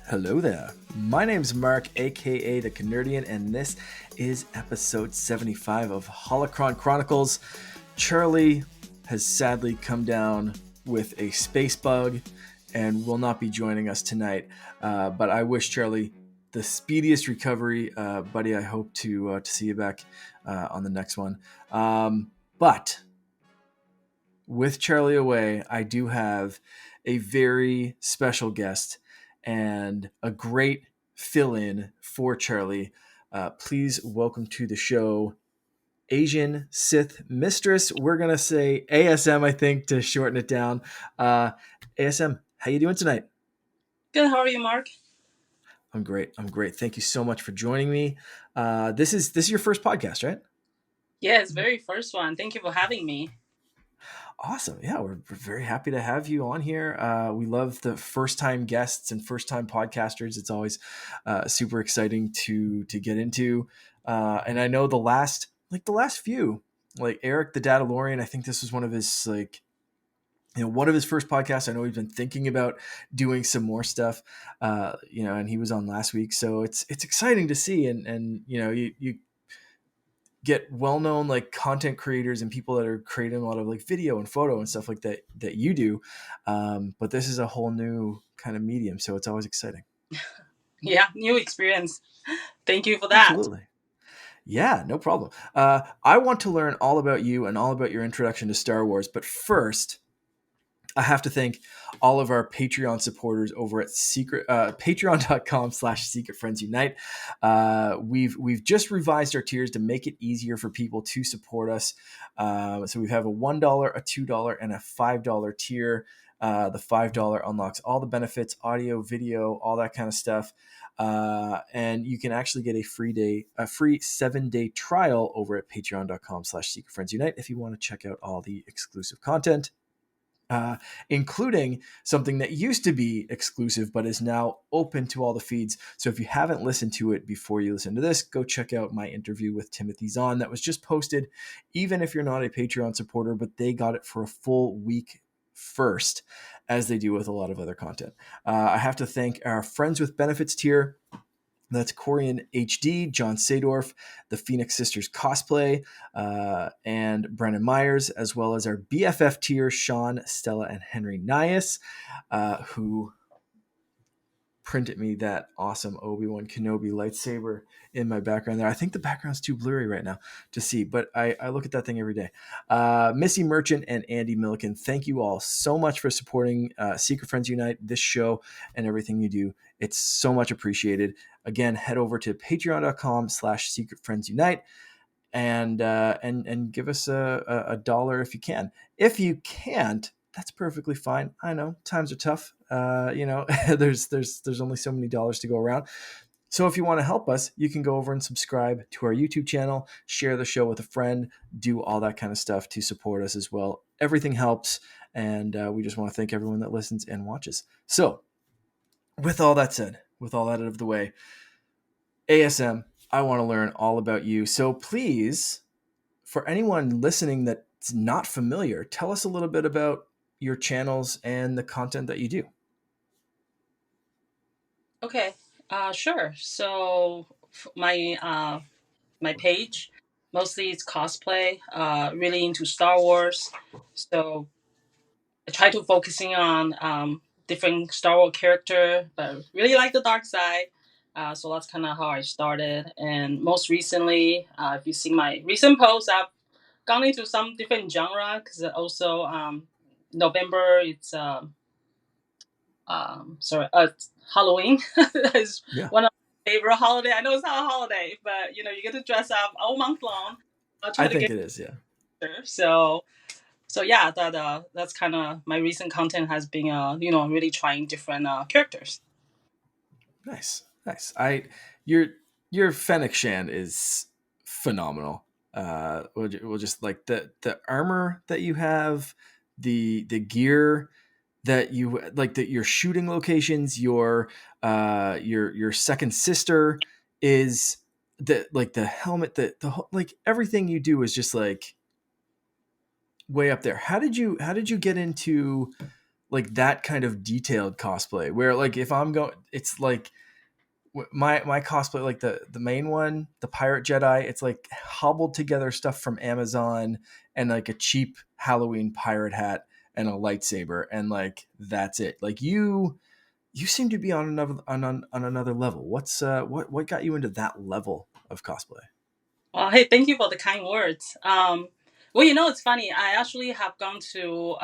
Hello there. My name's Mark, aka the Canardian, and this is episode 75 of Holocron Chronicles. Charlie has sadly come down with a space bug and will not be joining us tonight. But I wish Charlie the speediest recovery, buddy. I hope to see you back on the next one. But with Charlie away, I do have a very special guest and a great fill-in for Charlie. Please welcome to the show, Asian Sith Mistress. We're going to say ASM, I think, to shorten it down. ASM, how you doing tonight? Good. How are you, Mark? I'm great. Thank you so much for joining me. This is your first podcast, right? Yes, very first one. Thank you for having me. Awesome. Yeah, we're very happy to have you on here. We love the first-time guests and first-time podcasters. It's always super exciting to get into. And I know the last few, like Eric the Datalorian, I think this was one of his one of his first podcasts. I know he's been thinking about doing some more stuff, and he was on last week. So it's exciting to see. And you get well-known like content creators and people that are creating a lot of like video and photo and stuff like that you do, but this is a whole new kind of medium, so it's always exciting. Yeah, new experience. Thank you for that. Absolutely. Yeah, no problem. I want to learn all about you and all about your introduction to Star Wars, but first I have to thank all of our Patreon supporters over at patreon.com/secretfriendsunite. We've just revised our tiers to make it easier for people to support us. So we have a $1, a $2, and a $5 tier. The $5 unlocks all the benefits, audio, video, all that kind of stuff. And you can actually get a free 7-day trial over at patreon.com/secretfriendsunite if you want to check out all the exclusive content. Including something that used to be exclusive but is now open to all the feeds. So if you haven't listened to it before you listen to this, go check out my interview with Timothy Zahn that was just posted, even if you're not a Patreon supporter, but they got it for a full week first, as they do with a lot of other content. I have to thank our Friends with Benefits tier. That's Corian HD, John Sadorf, the Phoenix Sisters Cosplay, and Brennan Myers, as well as our BFF tier, Sean, Stella, and Henry Nias, who printed me that awesome Obi-Wan Kenobi lightsaber in my background there. I think the background's too blurry right now to see, but I look at that thing every day. Missy Merchant and Andy Milliken, thank you all so much for supporting Secret Friends Unite, this show, and everything you do. It's so much appreciated. Again, head over to patreon.com/secretfriendsunite and give us a dollar if you can. If you can't, that's perfectly fine. I know times are tough. There's only so many dollars to go around. So if you want to help us, you can go over and subscribe to our YouTube channel, share the show with a friend, do all that kind of stuff to support us as well. Everything helps. And we just want to thank everyone that listens and watches. So with all that said, with all that out of the way, ASM, I want to learn all about you. So please, for anyone listening that's not familiar, tell us a little bit about your channels and the content that you do. Okay, sure. So my page mostly it's cosplay. Really into Star Wars. So I try to focusing on different Star Wars character, but really like the dark side. So that's kind of how I started. And most recently, if you see my recent posts, I've gone into some different genre because also November it's Halloween is one of my favorite holiday. I know it's not a holiday, but you get to dress up all month long. I think it is, yeah. So yeah, that's kind of my recent content has been really trying different characters. Nice. Your Fennec Shan is phenomenal. We'll just like the armor that you have, the gear that you like, that your shooting locations, your second sister is the like the helmet, like everything you do is just like way up there. How did you get into like that kind of detailed cosplay where like if I'm going, it's like my cosplay, like the main one, the pirate Jedi, it's like hobbled together stuff from Amazon and like a cheap Halloween pirate hat and a lightsaber, and like that's it. Like you seem to be on another level. What got you into that level of cosplay? Well, hey, thank you for the kind words. Well, it's funny. I actually have gone to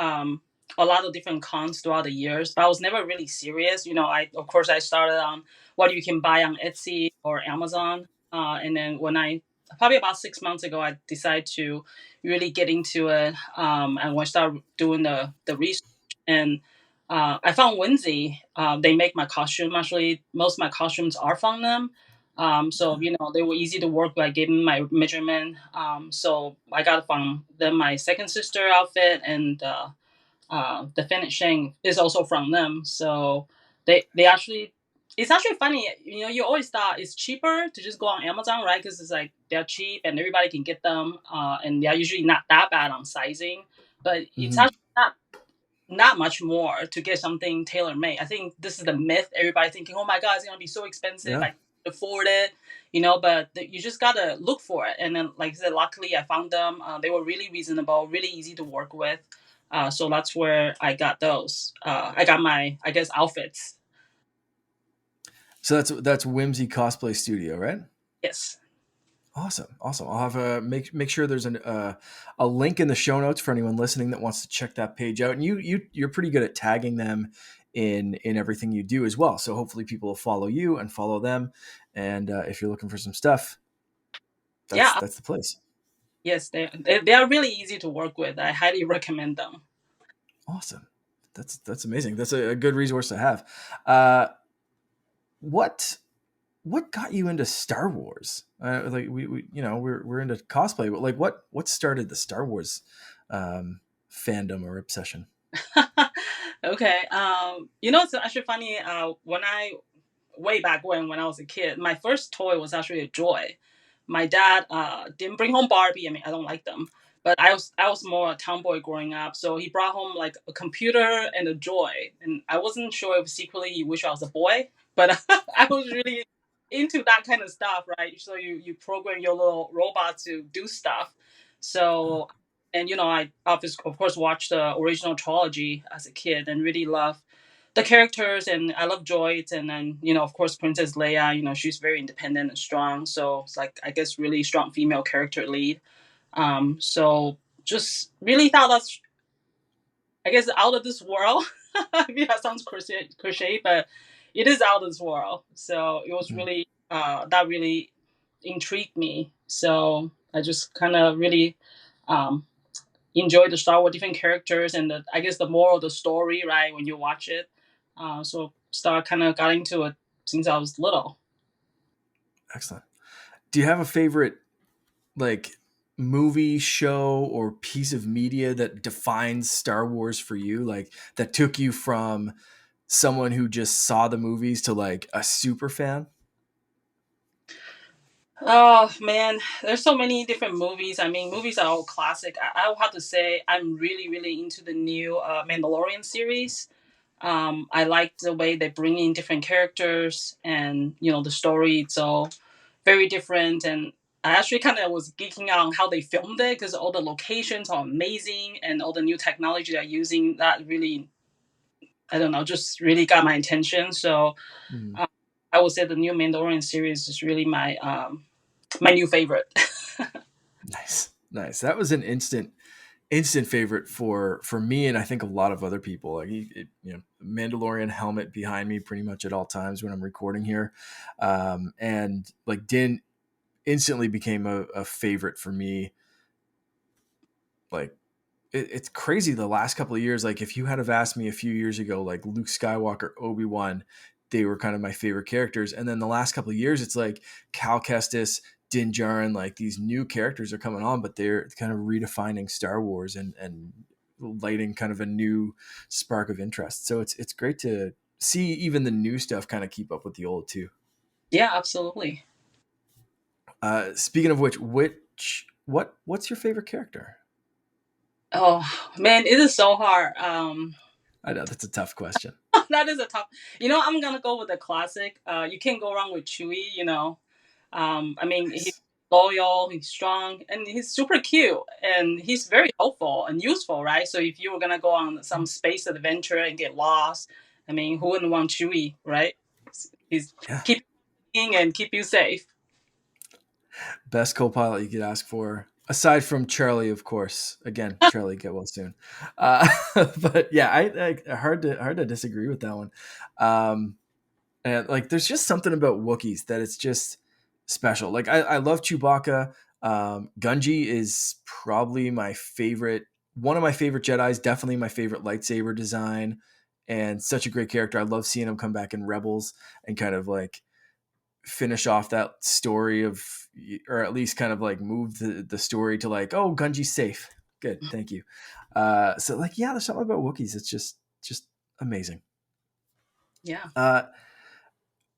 a lot of different cons throughout the years, but I was never really serious. I of course I started on what you can buy on Etsy or Amazon, and then when I probably about 6 months ago, I decided to really get into it, and when I started doing the research, and I found Whimsy. They make my costume. Actually, most of my costumes are from them. So they were easy to work with. I gave them my measurement. So I got from them my second sister outfit, and the finishing is also from them. So they actually, it's actually funny. You always thought it's cheaper to just go on Amazon, right? Because it's like they're cheap and everybody can get them, and they're usually not that bad on sizing. But it's Hmm. actually not much more to get something tailor made. I think this is the myth. Everybody thinking, "Oh my God, it's gonna be so expensive. I Yeah. can't afford it," But you just gotta look for it. And then, like I said, luckily I found them. They were really reasonable, really easy to work with. So that's where I got those. I got my, I guess, outfits. So that's Whimsy Cosplay Studio, right? Yes. Awesome, awesome. I'll have make sure there's a link in the show notes for anyone listening that wants to check that page out. And you're pretty good at tagging them in everything you do as well. So hopefully people will follow you and follow them. And if you're looking for some stuff, that's Yeah. that's the place. Yes. They are really easy to work with. I highly recommend them. Awesome. That's amazing. That's a good resource to have. Uh, what what got you into Star Wars? Like we're into cosplay, but like what started the Star Wars fandom or obsession? Okay. It's actually funny. When I way back when I was a kid, my first toy was actually a joy. My dad didn't bring home Barbie. I mean, I don't like them, but I was more a tomboy growing up. So he brought home like a computer and a joy, and I wasn't sure if secretly he wished I was a boy, but I was really into that kind of stuff, right? So you program your little robot to do stuff. So and I of course watched the original trilogy as a kid and really loved the characters, and I love Joy, and then of course Princess Leia. She's very independent and strong, so it's like I guess really strong female character lead. So just really thought that's, I guess, out of this world. I mean, that sounds cliche, but it is out of this world. So it was Mhm. really that really intrigued me. So I just kind of really um, enjoy the Star Wars different characters and I guess the moral of the story, right? When you watch it, so Star kind of got into it since I was little. Excellent. Do you have a favorite like movie, show, or piece of media that defines Star Wars for you? Like that took you from someone who just saw the movies to like a super fan? Oh man, there's so many different movies. I mean, movies are all classic. I will have to say I'm really, really into the new Mandalorian series. I like the way they bring in different characters, and the story. It's all very different, and I actually kind of was geeking out on how they filmed it because all the locations are amazing and all the new technology they're using. That really, I don't know, just really got my attention. So Mm. um, I would say the new Mandalorian series is really my new favorite. Nice, nice. That was an instant favorite for me, and I think a lot of other people. Like Mandalorian helmet behind me pretty much at all times when I'm recording here, and like Din instantly became a favorite for me. Like it's crazy the last couple of years. Like if you had have asked me a few years ago, like Luke Skywalker, Obi-Wan, they were kind of my favorite characters. And then the last couple of years, it's like Cal Kestis, Din Djarin, like these new characters are coming on, but they're kind of redefining Star Wars and lighting kind of a new spark of interest. So it's great to see even the new stuff kind of keep up with the old too. Yeah, absolutely. Speaking of what's your favorite character? Oh man, it is so hard. I know that's a tough question. That is a tough. I'm gonna go with the classic. You can't go wrong with Chewie. I mean, he's Nice. loyal, he's strong, and he's super cute, and he's very helpful and useful, right? So if you were gonna go on some space adventure and get lost, I mean, who wouldn't want Chewie, right? He's Yeah. keep you and keep you safe. Best co-pilot you could ask for, aside from Charlie, of course. Again, Charlie, get well soon. But yeah, I hard to disagree with that one. Um, and like, there's just something about Wookiees that it's just special. Like, I love Chewbacca. Gunji is probably my favorite, one of my favorite Jedi's. Definitely my favorite lightsaber design, and such a great character. I love seeing him come back in Rebels and kind of like finish off that story of, or at least kind of like move the story to like, oh, Gunji's safe, good, thank you. So like, yeah, there's something about Wookiees, it's just amazing. Yeah. uh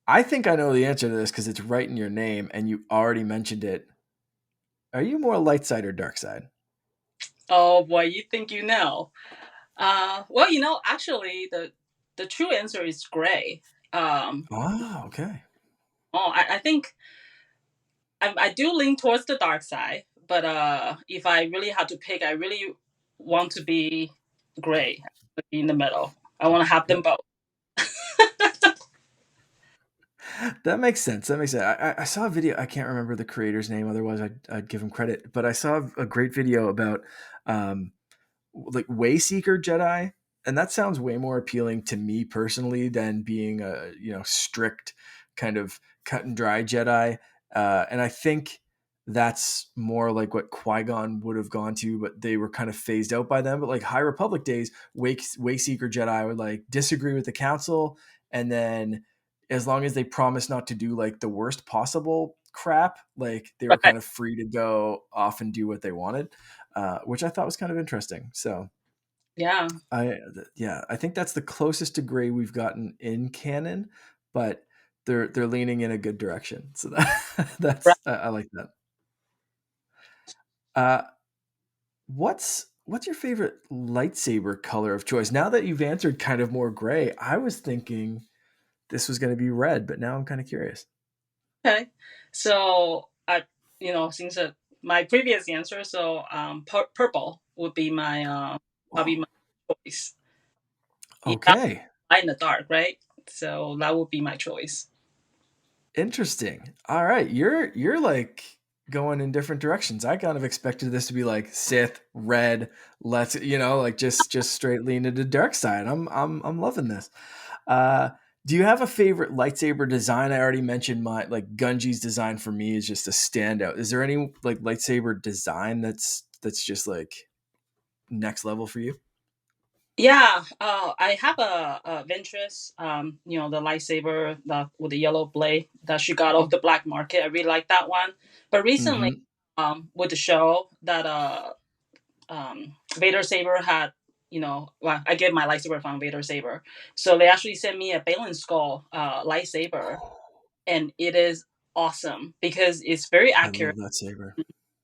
I think I know the answer to this because it's right in your name and you already mentioned it. Are you more light side or dark side? Oh boy, you think you know? Well, actually, the true answer is gray. Oh, okay. I think I do lean towards the dark side, but if I really had to pick, I really want to be gray, be in the middle. I want to have them Yep. both. That makes sense. That makes sense. I saw a video. I can't remember the creator's name. Otherwise, I'd give him credit. But I saw a great video about um, like Wayseeker Jedi, and that sounds way more appealing to me personally than being a strict kind of cut and dry Jedi. And I think that's more like what Qui-Gon would have gone to, but they were kind of phased out by them. But like High Republic days, Wayseeker Jedi would like disagree with the Council, and then as long as they promised not to do like the worst possible crap, like they were Right. kind of free to go off and do what they wanted, which I thought was kind of interesting. So Yeah. yeah, I think that's the closest to gray we've gotten in canon, but they're leaning in a good direction. So Right. I like that. Uh, what's your favorite lightsaber color of choice? Now that you've answered kind of more gray, I was thinking this was going to be red, but now I'm kind of curious. Okay. So since my previous answer, so purple would be my probably Oh, my choice. Yeah, okay. light in the dark, right? So that would be my choice. Interesting. All right, you're like going in different directions. I kind of expected this to be like Sith, red, let's like just straight lean into the dark side. I'm loving this. Uh do you have a favorite lightsaber design? I already mentioned my like Gunji's design for me is just a standout. Is there any like lightsaber design that's just like next level for you? Yeah, I have a Ventress, the lightsaber with the yellow blade that she got off the black market. I really like that one. But recently, Mm-hmm. with the show that Vader Saber had, well, I get my lightsaber from Vader Saber. So they actually sent me a Balin Skull lightsaber, and it is awesome because it's very I accurate. love that saber.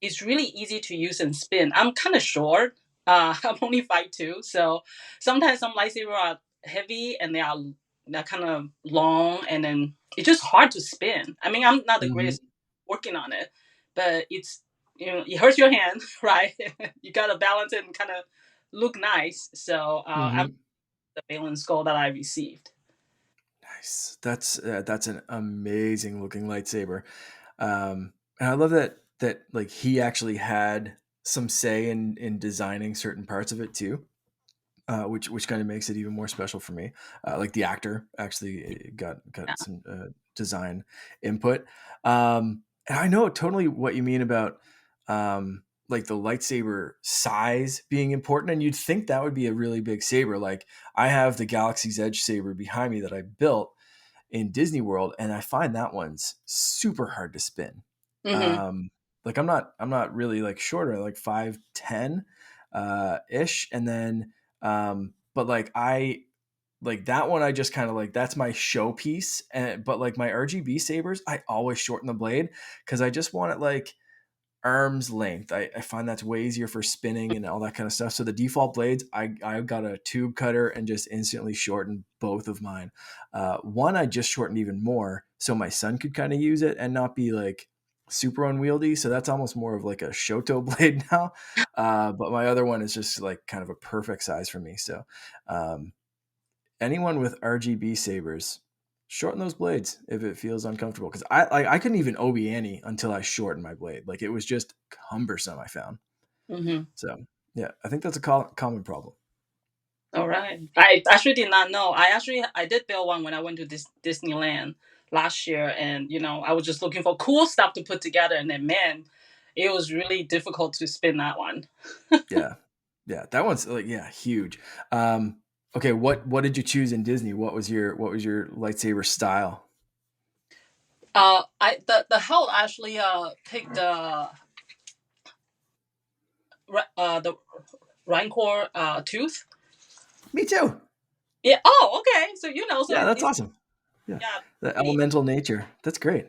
It's really easy to use and spin. I'm kind of short. I'm only 5'2", so sometimes some lightsaber are heavy and they're kind of long, and then it's just hard to spin. I mean, I'm not the Mm-hmm. greatest working on it, but it's it hurts your hand, right? You gotta balance it and kind of look nice. So I'm Mm-hmm. the Balin skull that I received. Nice. That's an amazing looking lightsaber. And I love that like he actually had some say in designing certain parts of it too, which kind of makes it even more special for me. Like the actor actually got Yeah. some design input. And I know totally what you mean about like the lightsaber size being important, and you'd think that would be a really big saber. Like I have the Galaxy's Edge saber behind me that I built in Disney World, and I find that one's super hard to spin. Hmm. Um, like I'm not really like shorter, like 5'10", ish, and then but like I like that one I just kind of like that's my showpiece. And but like my RGB sabers, I always shorten the blade because I just want it like arm's length. I find that's way easier for spinning and all that kind of stuff. So the default blades, I got a tube cutter and just instantly shortened both of mine. One I just shortened even more so my son could kind of use it and not be like super unwieldy. So that's almost more of like a Shoto blade now. But my other one is just like kind of a perfect size for me. So um, anyone with RGB sabers, shorten those blades if it feels uncomfortable. Because I couldn't even Obi Annie until I shortened my blade. Like it was just cumbersome. I found Mm-hmm. so yeah. I think that's a common problem. All right. I actually did not know. I did build one when I went to Disneyland last year, and I was just looking for cool stuff to put together, and then man, it was really difficult to spin that one. Yeah, yeah. That one's like yeah, huge. Okay, what did you choose in Disney? What was your lightsaber style? I the hell actually picked the Rancor tooth. Me too. Yeah. Oh, okay. So so Yeah, that's it's awesome. Yeah, yeah, the really, elemental nature. That's great.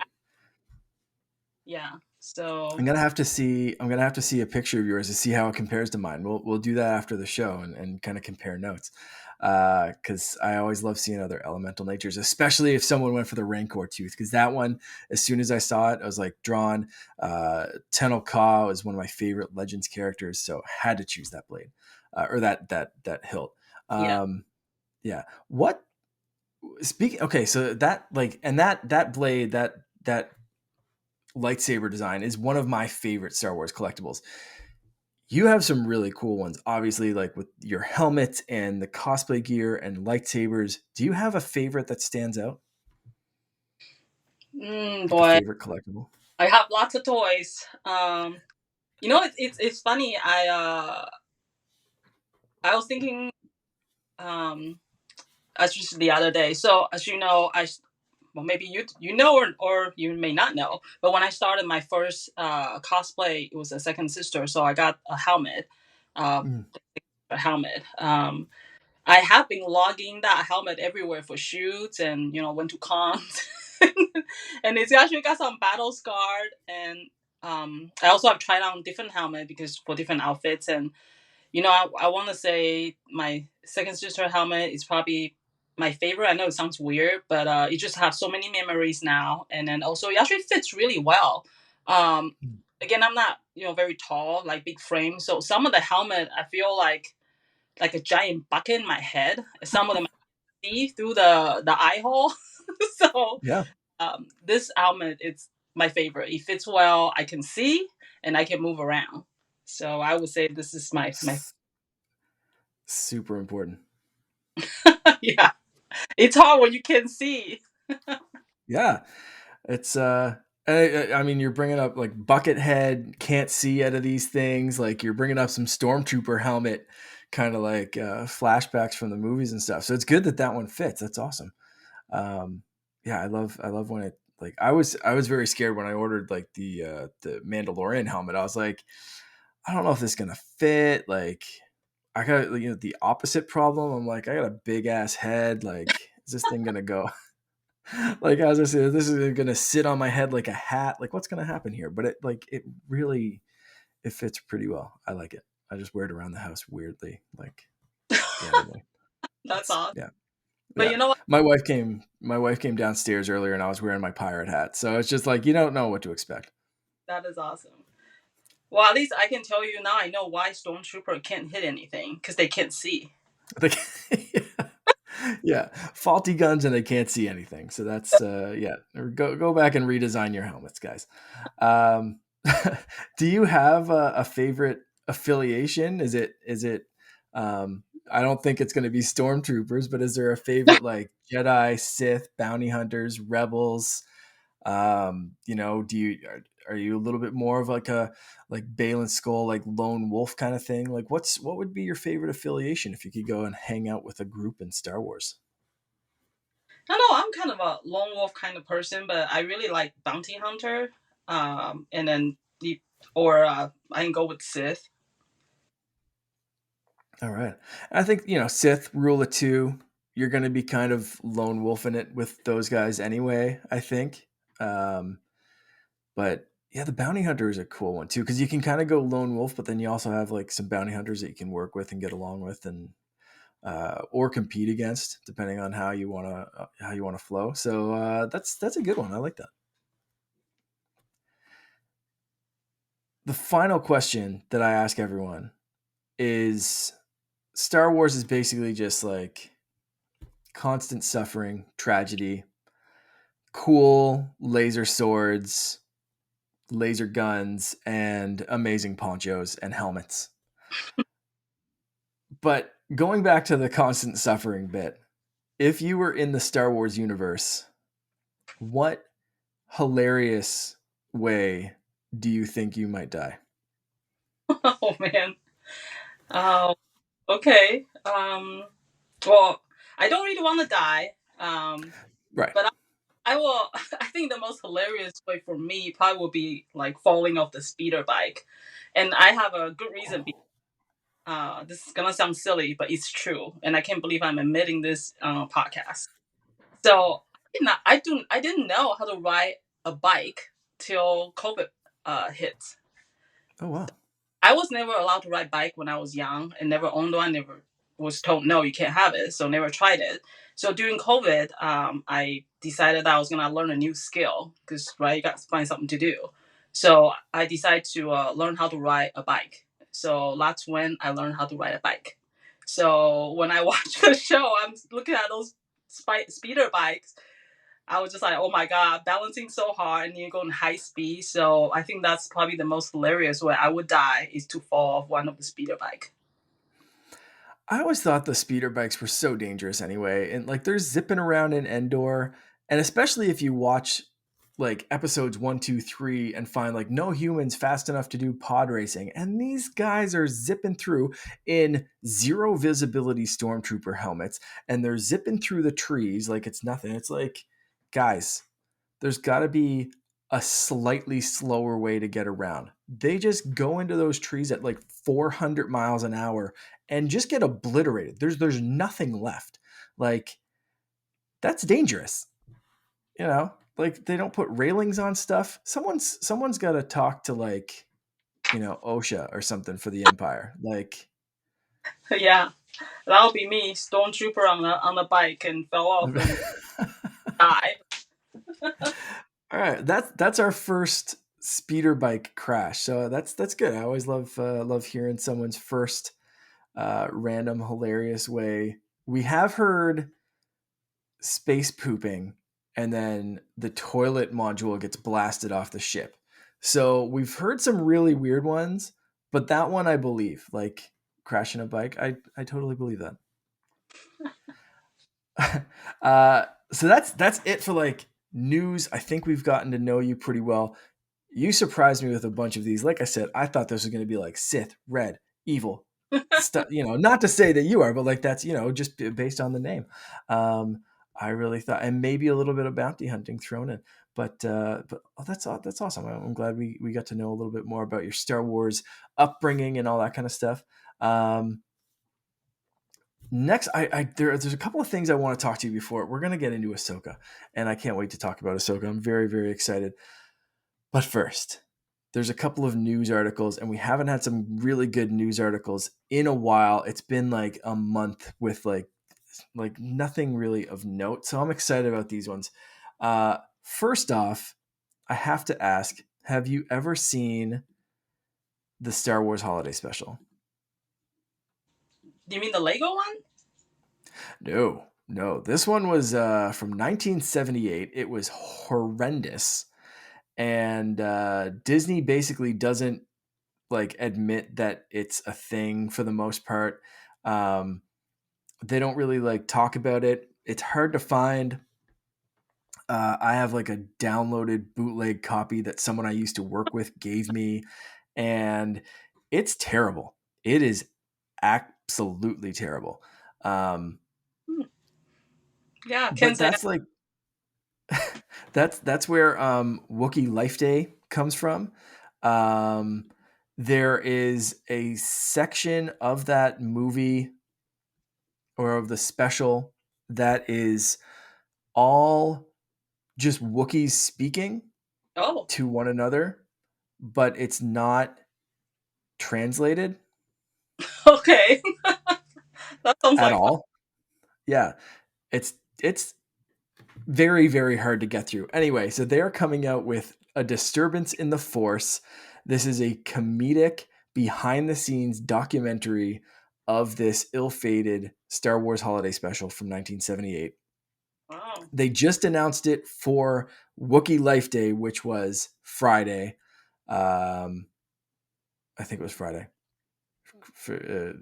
yeah. So I'm gonna have to see a picture of yours to see how it compares to mine. We'll do that after the show and kind of compare notes. Because I always love seeing other elemental natures, especially if someone went for the Rancor tooth. Because that one, as soon as I saw it, I was like drawn. Tenel Ka is one of my favorite Legends characters, so had to choose that blade or that hilt. yeah. Yeah. What speaking? Okay, so that like and that blade that lightsaber design is one of my favorite Star Wars collectibles. You have some really cool ones, obviously, like with your helmet and the cosplay gear and lightsabers. Do you have a favorite that stands out? Like a Boy, favorite collectible? I have lots of toys. It's funny. I was thinking as just the other day. So as you know, well, maybe you know, or you may not know, but when I started my first cosplay, it was a second sister, so I got a helmet, uh, Mm, a helmet. I have been logging that helmet everywhere for shoots and went to cons, and it's actually got some battle scarred. And I also have tried on different helmet because for different outfits. And I want to say my second sister helmet is probably my favorite. I know it sounds weird, but it just has so many memories now. And then also, it actually fits really well. Um, mm. Again, I'm not very tall, like big frame. So some of the helmet, I feel like a giant bucket in my head. Some of them I see through the eye hole. So Yeah, this helmet, it's my favorite. It fits well. I can see and I can move around. So I would say this is my S- super important. yeah. It's hard when you can see. Yeah, it's I mean, you're bringing up like Buckethead can't see out of these things. Like you're bringing up some Stormtrooper helmet, kind of like flashbacks from the movies and stuff. So it's good that that one fits. That's awesome. Um, yeah, I love when it like I was very scared when I ordered like the Mandalorian helmet. I was like, I don't know if this is gonna fit. Like, I got the opposite problem. I'm like, I got a big ass head. Like, is this thing gonna go? Like, as I said, this is gonna sit on my head like a hat. Like, what's gonna happen here? But it really it fits pretty well. I like it. I just wear it around the house weirdly, like randomly. That's It's awesome. yeah. But Yeah. you know what? My wife came downstairs earlier and I was wearing my pirate hat. So it's just like you don't know what to expect. That is awesome. Well, at least I can tell you now. I know why Stormtrooper can't hit anything because they can't see. Like, yeah, faulty guns and they can't see anything. So that's yeah. Or go back and redesign your helmets, guys. Um, do you have a favorite affiliation? Is it I don't think it's going to be stormtroopers, but is there a favorite like Jedi, Sith, bounty hunters, rebels? Do are you a little bit more of like a like Balin Skull, like lone wolf kind of thing? Like what would be your favorite affiliation if you could go and hang out with a group in Star Wars? I know I'm kind of a lone wolf kind of person, but I really like bounty hunter. And then the or I can go with Sith. All right. I think, Sith rule of two, you're going to be kind of lone wolfing it with those guys anyway, I think. Um, but yeah, the bounty hunter is a cool one too, because you can kind of go lone wolf, but then you also have like some bounty hunters that you can work with and get along with, and or compete against, depending on how you want to flow. So that's a good one. I like that. The final question that I ask everyone is: Star Wars is basically just like constant suffering, tragedy, cool laser swords, laser guns, and amazing ponchos and helmets. But going back to the constant suffering bit, if you were in the Star Wars universe, what hilarious way do you think you might die? Oh man. Uh, okay. Well, I don't really want to die. Right. But I will. I think the most hilarious way for me probably would be like falling off the speeder bike, and I have a good reason. This is gonna sound silly, but it's true, and I can't believe I'm admitting this podcast. So I didn't know how to ride a bike till COVID hit. Oh wow. I was never allowed to ride bike when I was young and never owned one. Never was told no, you can't have it. So never tried it. So during COVID, I decided that I was gonna learn a new skill because right, you got to find something to do. So I decided to learn how to ride a bike. So that's when I learned how to ride a bike. So when I watch the show, I'm looking at those speeder bikes. I was just like, oh my god, balancing so hard and you're going high speed. So I think that's probably the most hilarious way I would die is to fall off one of the speeder bike. I always thought the speeder bikes were so dangerous anyway. And like they're zipping around in Endor. And especially if you watch like episodes 1, 2, 3 and find like no humans fast enough to do pod racing. And these guys are zipping through in zero visibility stormtrooper helmets. And they're zipping through the trees like it's nothing. It's like, guys, there's got to be a slightly slower way to get around. They just go into those trees at like 400 miles an hour and just get obliterated. There's nothing left. Like that's dangerous. Like they don't put railings on stuff. Someone's got to talk to like, OSHA or something for the Empire. Like Yeah, that'll be me, stormtrooper on the bike and fell off and died. all right, that's our first speeder bike crash. So that's good. I always love hearing someone's first random hilarious way. We have heard space pooping, and then the toilet module gets blasted off the ship. So we've heard some really weird ones, but that one I believe, like crashing a bike, I totally believe that. So that's it for like news. I think we've gotten to know you pretty well. You surprised me with a bunch of these. Like I said, I thought this was going to be like Sith, red, evil stuff. Not to say that you are, but like that's just based on the name. I really thought, and maybe a little bit of bounty hunting thrown in. But that's awesome. I'm glad we got to know a little bit more about your Star Wars upbringing and all that kind of stuff. Um, Next, there's a couple of things I want to talk to you before we're going to get into Ahsoka, and I can't wait to talk about Ahsoka. I'm very, very excited. But first, there's a couple of news articles, and we haven't had some really good news articles in a while. It's been like a month with like nothing really of note, so I'm excited about these ones. First off, I have to ask: have you ever seen the Star Wars Holiday Special? Do you mean the Lego one? No, no. This one was from 1978. It was horrendous, and Disney basically doesn't like admit that it's a thing for the most part. Um, they don't really like talk about it. It's hard to find. I have like a downloaded bootleg copy that someone I used to work with gave me, and it's terrible. It is absolutely terrible. Um, Hmm. Yeah, can't but say that. that's like that's where Wookiee Life Day comes from. Um, there is a section of that movie or of the special that is all just Wookiees speaking Oh, to one another, but it's not translated okay. That sounds at like fun. all. Yeah, it's it's very, very hard to get through. Anyway, so they're coming out with A Disturbance in the Force. This is a comedic behind the scenes documentary of this ill-fated Star Wars holiday special from 1978. Wow. They just announced it for Wookiee Life Day, which was Friday. I think it was Friday. For,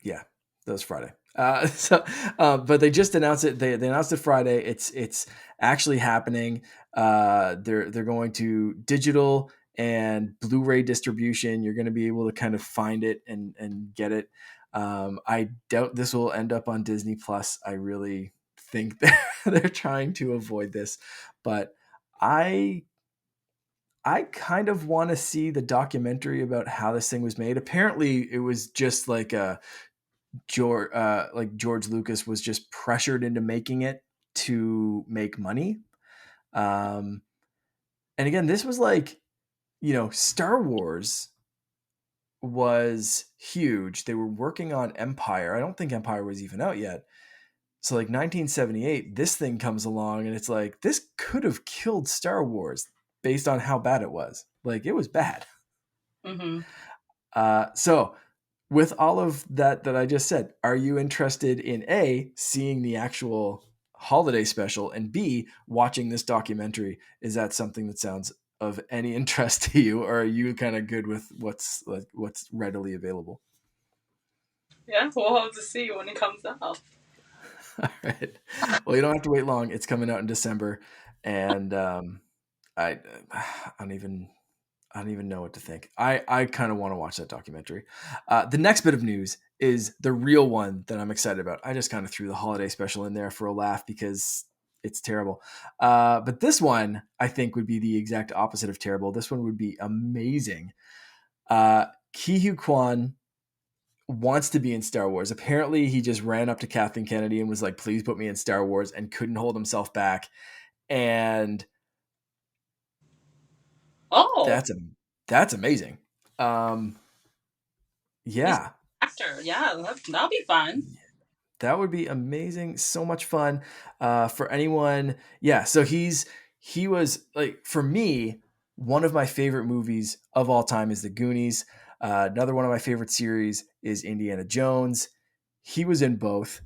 yeah, that was Friday. But they just announced it. They announced it Friday. It's actually happening. They're going to digital and Blu-ray distribution. You're going to be able to kind of find it and get it. I doubt this will end up on Disney Plus. I really think they're trying to avoid this, but I I kind of want to see the documentary about how this thing was made. Apparently, it was just like a George Lucas was just pressured into making it to make money. Um, and again, this was like, Star Wars was huge. They were working on Empire. I don't think Empire was even out yet. So like 1978, this thing comes along and it's like this could have killed Star Wars based on how bad it was. Like it was bad. Mm-hmm. So with all of that I just said, are you interested in A, seeing the actual holiday special, and B, watching this documentary? Is that something that sounds of any interest to you, or are you kind of good with what's readily available? Yeah, we'll have to see when it comes out. All right. Well, you don't have to wait long. It's coming out in December, and I, I don't even I don't even know what to think. I kind of want to watch that documentary. The next bit of news is the real one that I'm excited about. I just kind of threw the holiday special in there for a laugh because it's terrible. But this one I think would be the exact opposite of terrible. This one would be amazing. Ki Kwan wants to be in Star Wars. Apparently, he just ran up to Kathleen Kennedy and was like, "Please put me in Star Wars," and couldn't hold himself back. And Oh, that's a that's amazing. Um, he's an yeah, actor. Yeah, that'll be fun. that would be amazing. So much fun for anyone. Yeah. So he was like for me one of my favorite movies of all time is The Goonies. Another one of my favorite series is Indiana Jones. He was in both.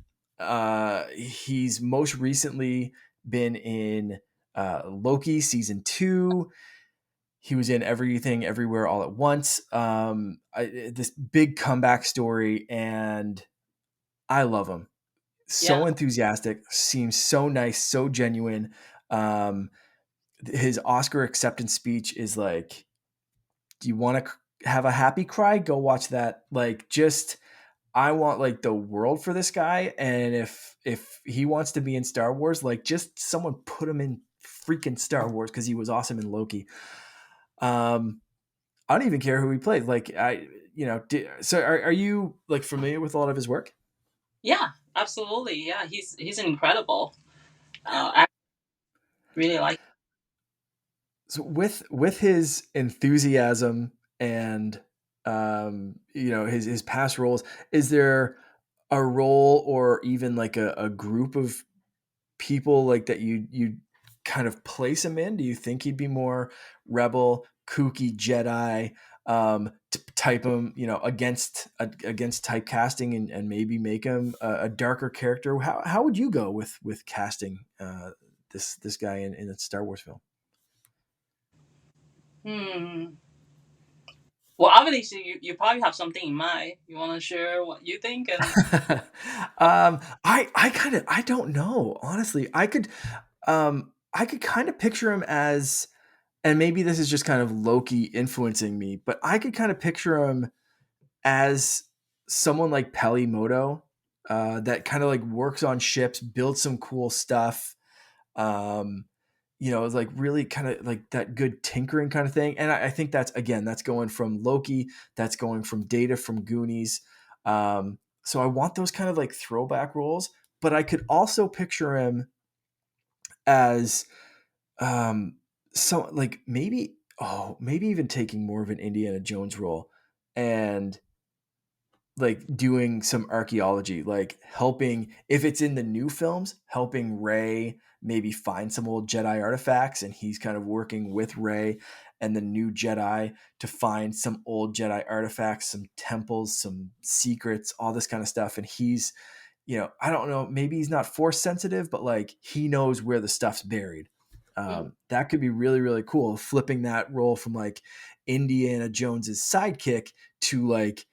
He's most recently been in Loki season 2. He was in Everything Everywhere All at Once. This big comeback story, and I love him. Yeah, So enthusiastic, seems so nice, so genuine. Um, his Oscar acceptance speech is like, do you want to have a happy cry? Go watch that. Like, just I want like the world for this guy, and if he wants to be in Star Wars, like just someone put him in freaking Star Wars because he was awesome in Loki. Um, I don't even care who he played. Like so are you like familiar with a lot of his work? yeah, absolutely. Yeah, he's incredible. I really like. So with his enthusiasm and his past roles, is there a role or even like a group of people like that you kind of place him in? Do you think he'd be more rebel, kooky Jedi, type him, against typecasting and maybe make him a darker character? How would you go with casting this guy in a Star Wars film? Hmm. Well, obviously, you probably have something in mind. You want to share what you think? And I don't know honestly. I could kind of picture him as, and maybe this is just kind of Loki influencing me, but I could kind of picture him as someone like Peli Moto, that kind of like works on ships, builds some cool stuff. Um, it's like really kind of like that good tinkering kind of thing. And I think that's, again, that's going from Loki, that's going from Data from Goonies. So I want those kind of like throwback roles, but I could also picture him as so like maybe even taking more of an Indiana Jones role and like doing some archaeology, like helping, if it's in the new films, helping Rey maybe find some old Jedi artifacts, and he's kind of working with Rey and the new Jedi to find some old Jedi artifacts, some temples, some secrets, all this kind of stuff. And he's, I don't know, maybe he's not force sensitive, but like he knows where the stuff's buried. Mm. That could be really, really cool. Flipping that role from like Indiana Jones's sidekick to like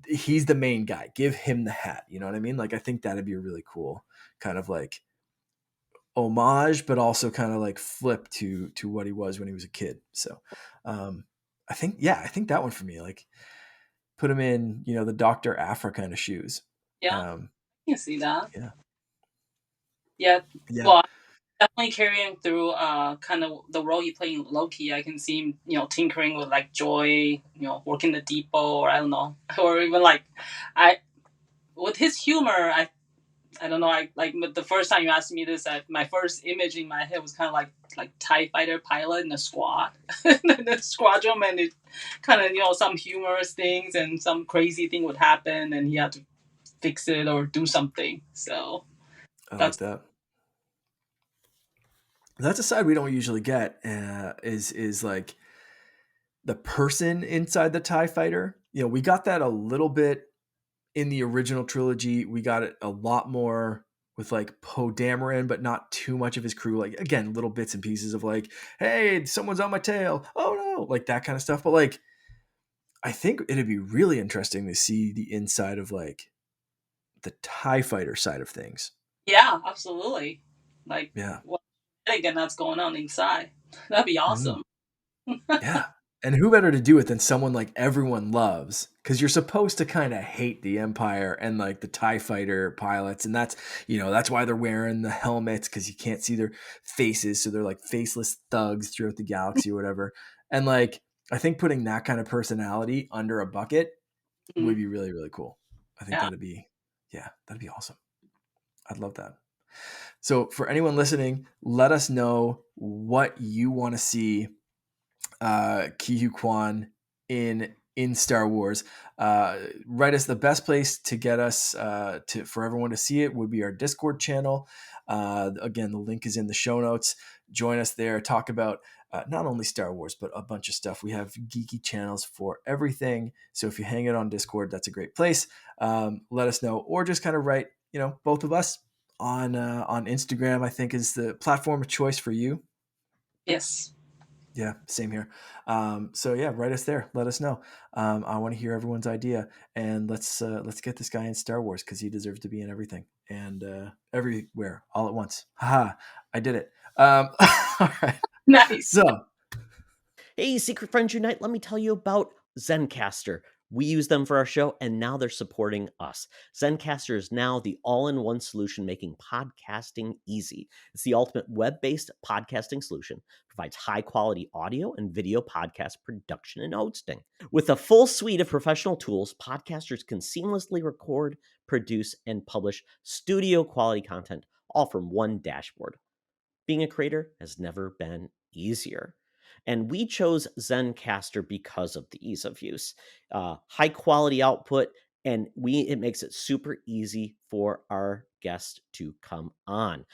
he's the main guy. Give him the hat. You know what I mean? Like I think that'd be a really cool kind of like homage, but also kind of like flip to what he was when he was a kid. So I think that one for me, like put him in, the Dr. Afra kind of shoes. Yeah, I Um, can see that. yeah. Yeah, Yeah. well, definitely carrying through kind of the role he played in Loki. I can see him, tinkering with like Joy, working the depot, or I don't know, or even like I with his humor, I don't know. I like the first time you asked me this, my first image in my head was kind of like TIE fighter pilot in a squad, the squadron, and it kind of some humorous things and some crazy thing would happen, and he had to fix it or do something. So I like that's that. That's a side we don't usually get. Is like the person inside the TIE fighter. We got that a little bit in the original trilogy. We got it a lot more with like Poe Dameron, but not too much of his crew. Like again, little bits and pieces of like, hey, someone's on my tail. Oh no, like that kind of stuff. But like, I think it'd be really interesting to see the inside of like the TIE fighter side of things. yeah, absolutely. Like Yeah. what again that's going on inside. That'd be Mhm. awesome. Yeah. And who better to do it than someone like everyone loves? Because you're supposed to kind of hate the Empire and like the TIE fighter pilots. And that's why they're wearing the helmets, because you can't see their faces. So they're like faceless thugs throughout the galaxy or whatever. And like, I think putting that kind of personality under a bucket would Mhm. be really, really cool. I think Yeah. that'd be awesome. I'd love that. So for anyone listening, let us know what you want to see Ki Kwan in Star Wars. Write us. The best place to get us for everyone to see it would be our Discord channel. Again, the link is in the show notes. Join us there. Talk about not only Star Wars but a bunch of stuff. We have geeky channels for everything. So if you hang it on Discord, that's a great place. Let us know, or just kind of write. Both of us on Instagram, I think, is the platform of choice for you. Yes. Yeah, same here. So yeah, write us there. Let us know. I want to hear everyone's idea, and let's get this guy in Star Wars because he deserves to be in everything and everywhere all at once. Haha, I did it. All right. Nice. So Hey, Secret Friends Unite, let me tell you about Zencaster. We use them for our show, and now they're supporting us. Zencaster is now the all-in-one solution making podcasting easy. It's the ultimate web-based podcasting solution. Provides high-quality audio and video podcast production and hosting. With a full suite of professional tools, podcasters can seamlessly record, produce, and publish studio-quality content, all from one dashboard. Being a creator has never been easier. And we chose Zencaster because of the ease of use, high quality output, and it makes it super easy for our guests to come on.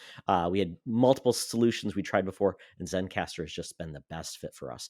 We had multiple solutions we tried before, and Zencaster has just been the best fit for us.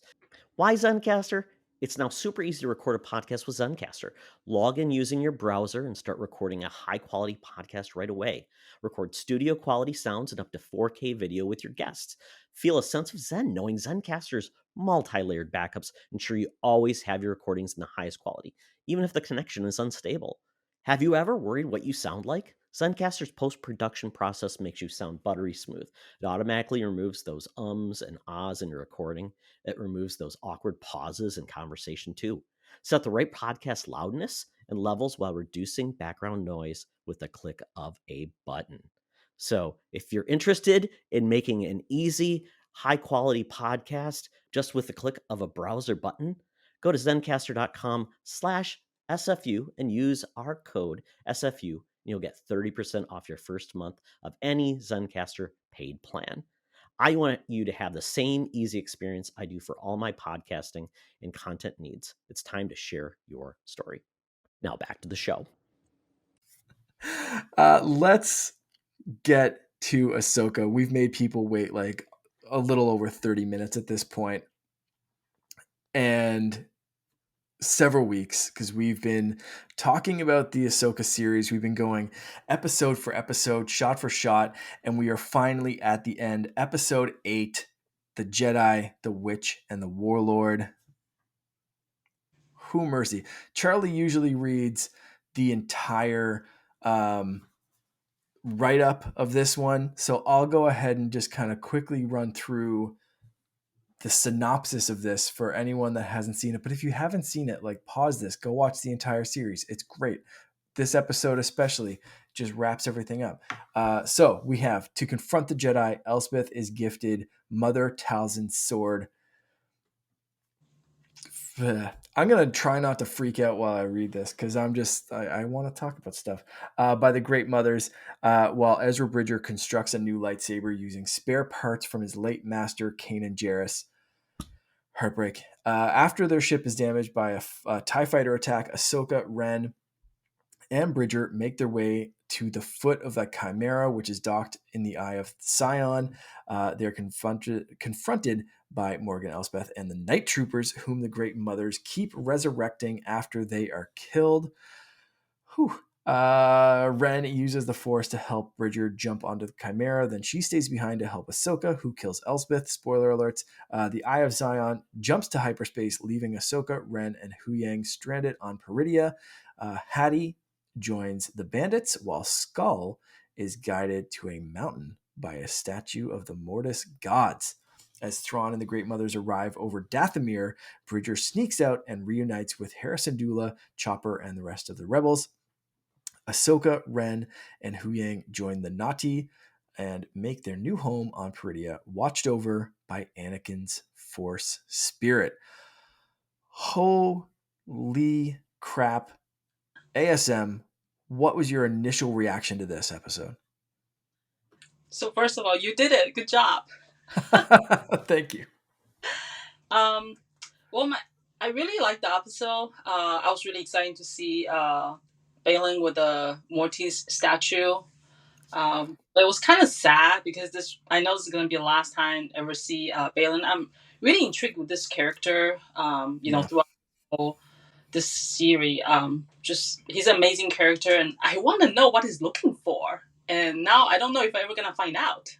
Why Zencaster? It's now super easy to record a podcast with Zencaster. Log in using your browser and start recording a high quality podcast right away. Record studio quality sounds and up to 4K video with your guests. Feel a sense of Zen knowing Zencaster's multi layered backups ensure you always have your recordings in the highest quality, even if the connection is unstable. Have you ever worried what you sound like? Zencaster's post production process makes you sound buttery smooth. It automatically removes those ums and ahs in your recording. It removes those awkward pauses in conversation too. Set the right podcast loudness and levels while reducing background noise with the click of a button. So, if you're interested in making an easy, high quality podcast just with the click of a browser button? Go to zencastr.com/SFU and use our code SFU, and you'll get 30% off your first month of any Zencastr paid plan. I want you to have the same easy experience I do for all my podcasting and content needs. It's time to share your story. Now back to the show. Let's get to Ahsoka. We've made people wait like a little over 30 minutes at this point, and several weeks, because we've been talking about the Ahsoka series. We've been going episode for episode, shot for shot, and we are finally at the end. Episode 8, The Jedi, the Witch, and the Warlord. Who mercy. Charlie usually reads the entire write-up of this one, so I'll go ahead and just kind of quickly run through the synopsis of this for anyone that hasn't seen it. But if you haven't seen it, like, pause this, go watch the entire series. It's great. This episode especially just wraps everything up. So we have, to confront the Jedi, Elspeth is gifted Mother Talzin's sword. I'm going to try not to freak out while I read this, because I want to talk about stuff. By the Great Mothers, while Ezra Bridger constructs a new lightsaber using spare parts from his late master, Kanan Jarrus. Heartbreak. After their ship is damaged by a TIE fighter attack, Ahsoka, Ren, and Bridger make their way to the foot of the Chimera, which is docked in the Eye of Sion. They're confronted by Morgan Elsbeth and the Night Troopers, whom the Great Mothers keep resurrecting after they are killed. Whew. Ren uses the Force to help Bridger jump onto the Chimera. Then she stays behind to help Ahsoka, who kills Elspeth. Spoiler alerts. The Eye of Zion jumps to hyperspace, leaving Ahsoka, Ren, and Huyang stranded on Peridia. Hattie joins the bandits, while Skull is guided to a mountain by a statue of the Mortis gods. As Thrawn and the Great Mothers arrive over Dathomir, Bridger sneaks out and reunites with Harrison Dula, Chopper, and the rest of the rebels. Ahsoka, Ren, and Huyang join the Nati and make their new home on Peridia, watched over by Anakin's Force spirit. Holy crap. ASM, what was your initial reaction to this episode? So first of all, you did it. Good job. Thank you. Well, I really liked the episode. I was really excited to see Balin with the Mortis statue. But it was kind of sad because I know this is going to be the last time I ever see Balin. I'm really intrigued with this character. Throughout this series, he's an amazing character, and I want to know what he's looking for. And now I don't know if I'm ever going to find out.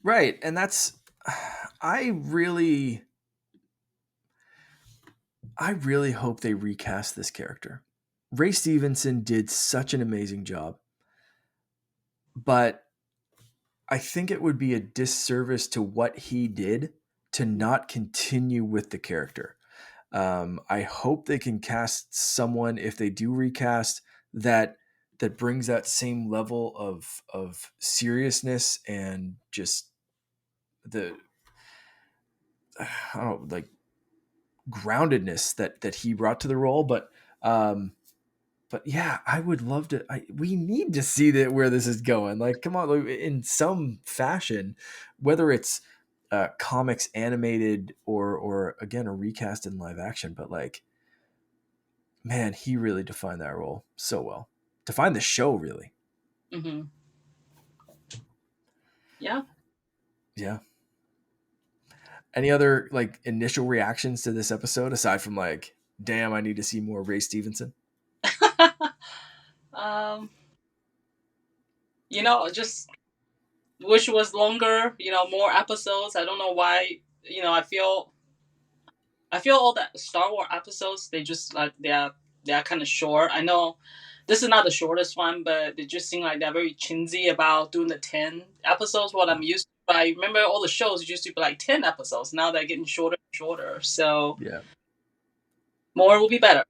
Right, and I really hope they recast this character. Ray Stevenson did such an amazing job, but I think it would be a disservice to what he did to not continue with the character. I hope they can cast someone, if they do recast, that brings that same level of seriousness and just the groundedness that he brought to the role. But yeah, I would love to. We need to see where this is going. Like, come on, in some fashion, whether it's comics, animated, or again a recast in live action. But like, man, he really defined that role so well. Defined the show really. Mm-hmm. Yeah. Yeah. Any other like initial reactions to this episode aside from like, damn, I need to see more Ray Stevenson? Just wish it was longer, more episodes. I don't know why, I feel all the Star Wars episodes, they just like, they're kind of short. I know this is not the shortest one, but they just seem like they're very chintzy about doing the 10 episodes, what I'm used to. But I remember all the shows used to be like 10 episodes. Now they're getting shorter and shorter. So yeah, more will be better.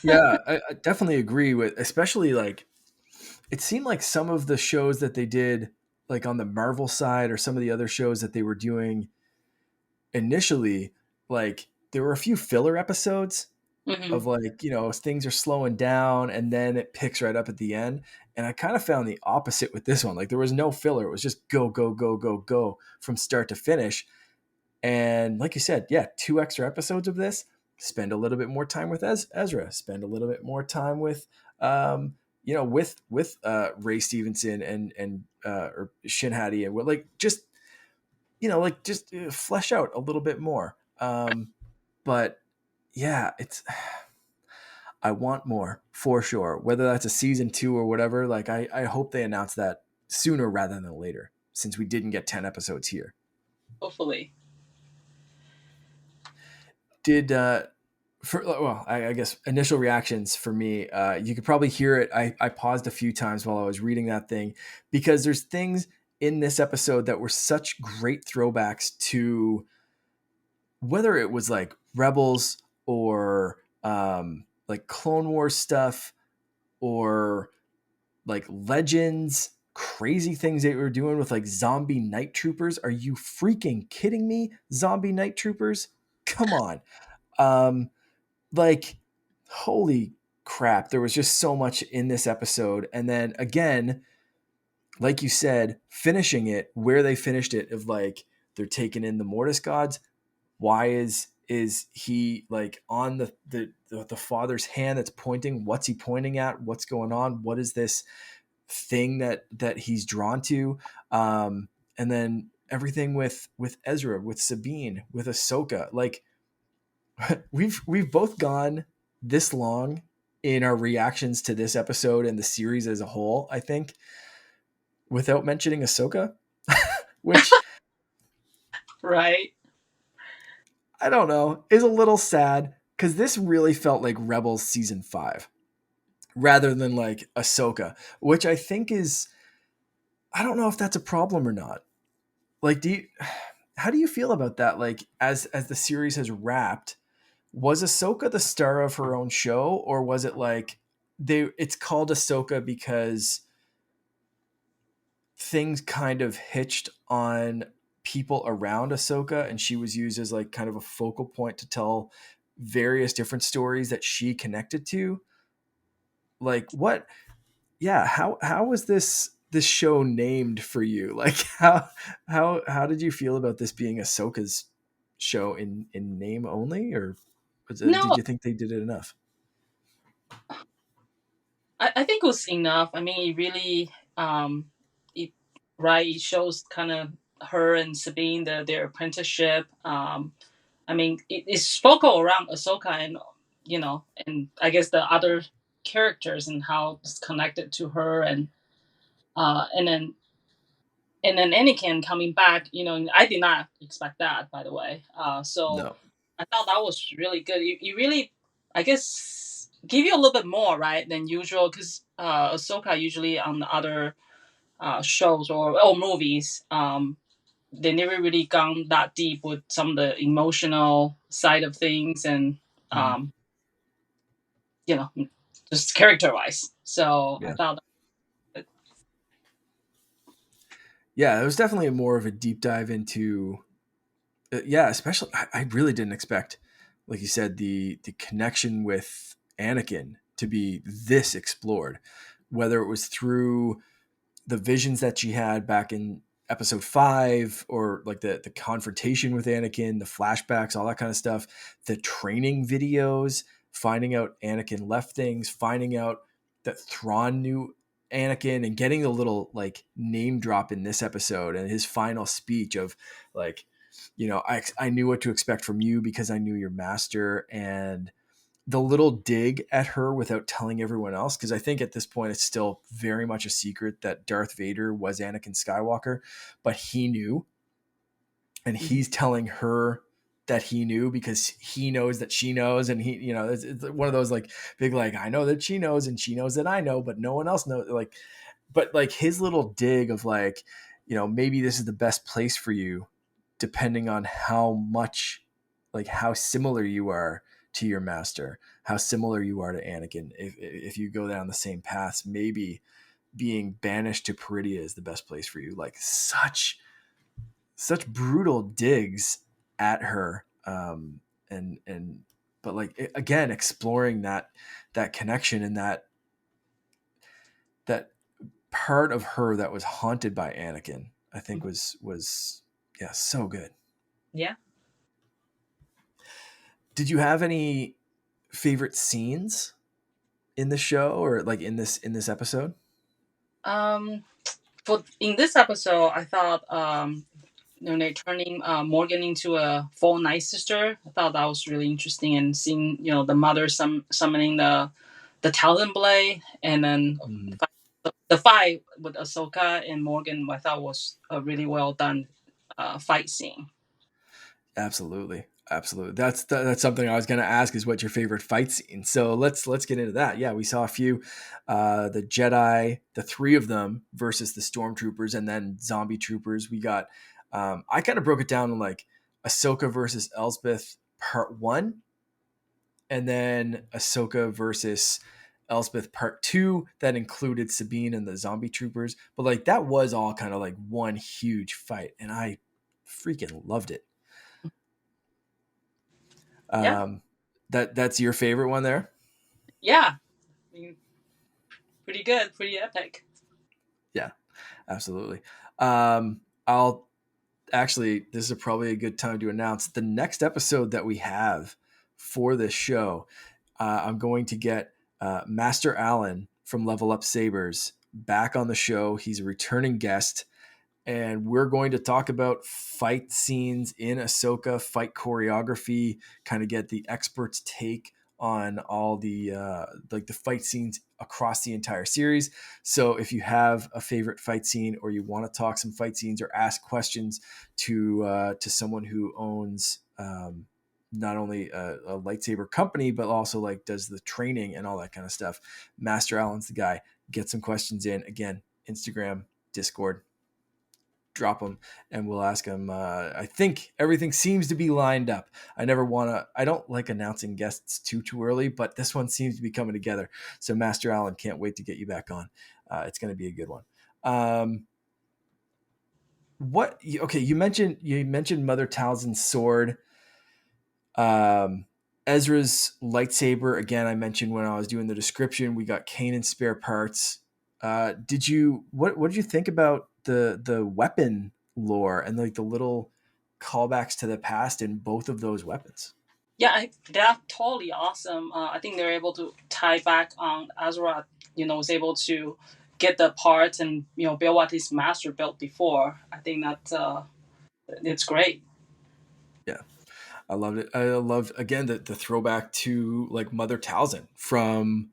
Yeah, I definitely agree with, especially like, it seemed like some of the shows that they did like on the Marvel side or some of the other shows that they were doing initially, like there were a few filler episodes Hmm. of like, things are slowing down and then it picks right up at the end. And I kind of found the opposite with this one. Like there was no filler. It was just go, go, go, go, go from start to finish. And like you said, yeah, 2 extra episodes of this. Spend a little bit more time with Ezra. Spend a little bit more time with, with Ray Stevenson and or Shin Hati, and like just flesh out a little bit more. But yeah, it's I want more for sure. Whether that's a season 2 or whatever, like I hope they announce that sooner rather than later, since we didn't get 10 episodes here. Hopefully. Did I guess initial reactions for me, you could probably hear it. I paused a few times while I was reading that thing, because there's things in this episode that were such great throwbacks to whether it was like Rebels or like Clone Wars stuff, or like Legends, crazy things they were doing with like zombie night troopers. Are you freaking kidding me? Zombie night troopers? Come on. Um, like, holy crap. There was just so much in this episode. And then again, like you said, finishing it where they finished it, of like they're taking in the Mortis gods. Why is he like on the father's hand that's pointing? What's he pointing at? What's going on? What is this thing that he's drawn to? And then everything with Ezra, with Sabine, with Ahsoka. Like we've both gone this long in our reactions to this episode and the series as a whole, I think, without mentioning Ahsoka, which Right. I don't know, is a little sad, because this really felt like Rebels season 5 rather than like Ahsoka, which I think is, I don't know if that's a problem or not. Like, how do you feel about that? Like, as the series has wrapped, was Ahsoka the star of her own show, or was it like it's called Ahsoka because things kind of hitched on people around Ahsoka, and she was used as like kind of a focal point to tell various different stories that she connected to? Like what? Yeah, how was this show named for you? Like how did you feel about this being Ahsoka's show in name only, or did No, you think they did it enough? I think it was enough. I mean, it really, it, right, it shows kind of her and Sabine, their apprenticeship. I mean, it's focal around Ahsoka and, and I guess the other characters and how it's connected to her, uh, and then and then Anakin coming back. I did not expect that, by the way. So No. I thought that was really good. You really, I guess, give you a little bit more, right, than usual, because Ahsoka usually on the other shows or movies, they never really gone that deep with some of the emotional side of things, and Mhm. um, you know, just character wise. So I Yeah. thought, Yeah, it was definitely more of a deep dive into, yeah, especially I really didn't expect, like you said, the connection with Anakin to be this explored, whether it was through the visions that she had back in episode 5, or like the confrontation with Anakin, the flashbacks, all that kind of stuff, the training videos, finding out Anakin left things, finding out that Thrawn knew Anakin, and getting a little like name drop in this episode and his final speech of like, I knew what to expect from you because I knew your master. And the little dig at her without telling everyone else, because I think at this point it's still very much a secret that Darth Vader was Anakin Skywalker, but he knew, and he's telling her that he knew because he knows that she knows. And he, it's one of those like big, like, I know that she knows and she knows that I know, but no one else knows. Like, but like his little dig of like, maybe this is the best place for you, depending on how much, like how similar you are to your master, how similar you are to Anakin. If you go down the same paths, maybe being banished to Peridia is the best place for you. Like such brutal digs at her, and but like again exploring that connection and that part of her that was haunted by Anakin, I think was yeah, so good. Yeah. Did you have any favorite scenes in the show or like in this episode? Um, for in this episode, I thought they turning Morgan into a full Night Sister. I thought that was really interesting, and seeing the mother summoning the Talon Blade, and then Mhm. the fight with Ahsoka and Morgan. I thought was a really well done fight scene. Absolutely. Absolutely. That's something I was going to ask is what's your favorite fight scene. So let's get into that. Yeah, we saw a few, the Jedi, the three of them versus the stormtroopers, and then zombie troopers. We got. I kind of broke it down in like Ahsoka versus Elsbeth Part One, and then Ahsoka versus Elspeth Part Two that included Sabine and the zombie troopers. But like that was all kind of like one huge fight, and I freaking loved it. Yeah, Um, that's your favorite one there? yeah, I mean, pretty good, pretty epic. Yeah, absolutely. I'll actually, this is probably a good time to announce the next episode that we have for this show. I'm going to get Master Allen from Level Up Sabers back on the show. He's a returning guest, and we're going to talk about fight scenes in Ahsoka, fight choreography, kind of get the experts' take on all the like the fight scenes across the entire series. So if you have a favorite fight scene or you want to talk some fight scenes or ask questions to someone who owns not only a lightsaber company but also like does the training and all that kind of stuff, Master Allen's the guy. Get some questions in. Again, Instagram, Discord, drop them and we'll ask them. I think everything seems to be lined up. I don't like announcing guests too early, but this one seems to be coming together. So Master Allen, can't wait to get you back on. It's going to be a good one. Okay, you mentioned Mother Talzin's sword. Um, Ezra's lightsaber, again, I mentioned when I was doing the description, we got Kanan's spare parts. What did you think about the weapon lore and like the little callbacks to the past in both of those weapons? Yeah, they're totally awesome. I think they're able to tie back on Azra. Was able to get the parts and build what his master built before. I think that it's great. Yeah, I loved it. I loved again the throwback to like Mother Talzin from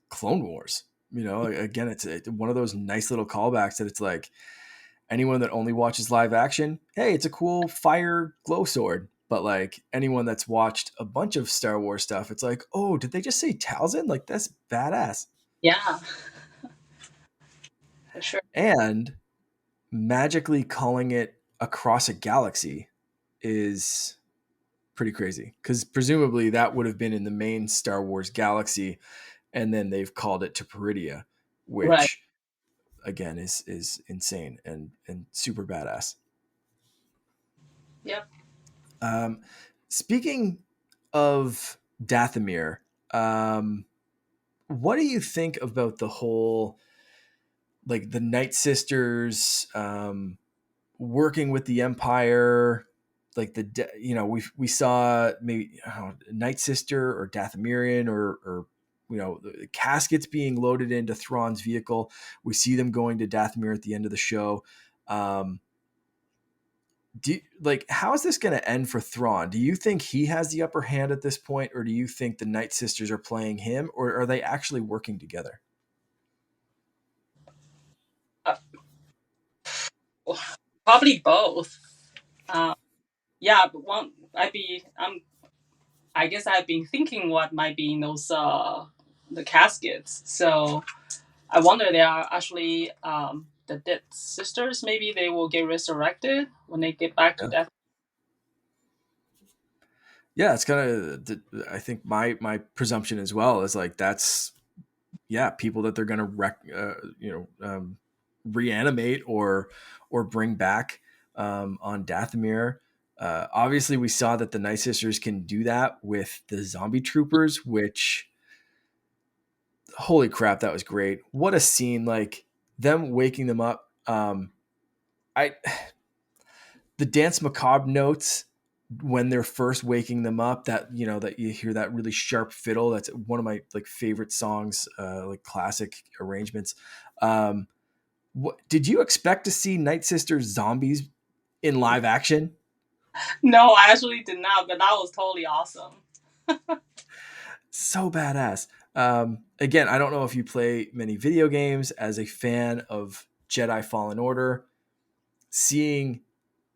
Clone Wars. Again, it's one of those nice little callbacks that it's like anyone that only watches live action, hey, it's a cool fire glow sword. But like anyone that's watched a bunch of Star Wars stuff, it's like, oh, did they just say Talzin? Like that's badass. Yeah, for sure. And magically calling it across a galaxy is pretty crazy because presumably that would have been in the main Star Wars galaxy, and then they've called it to Peridia, Right. which again is insane and super badass. Yep. Um, Speaking of Dathomir, what do you think about the whole like the Night Sisters working with the Empire? Like we saw maybe Night Sister or Dathomirian or the caskets being loaded into Thrawn's vehicle. We see them going to Dathomir at the end of the show. Um, how is this going to end for Thrawn? Do you think he has the upper hand at this point, or do you think the Night Sisters are playing him, or are they actually working together? Uh, Probably both. Uh, yeah, but one I'd be I guess I've been thinking what might be in those the caskets. So I wonder they are actually the dead sisters. Maybe they will get resurrected when they get back to Yeah, death. yeah, it's kind of I think my presumption as well is like that's yeah, people that they're going to reanimate or bring back on Dathomir. Obviously, we saw that the Night Sisters can do that with the zombie troopers, which, holy crap, that was great. What a scene. Like them waking them up. I The Dance Macabre notes when they're first waking them up, that that you hear that really sharp fiddle. That's one of my like favorite songs, like classic arrangements. What did you expect to see Night Sisters zombies in live action? No, I actually did not, but that was totally awesome. So badass. Again, I don't know if you play many video games. As a fan of Jedi Fallen Order, seeing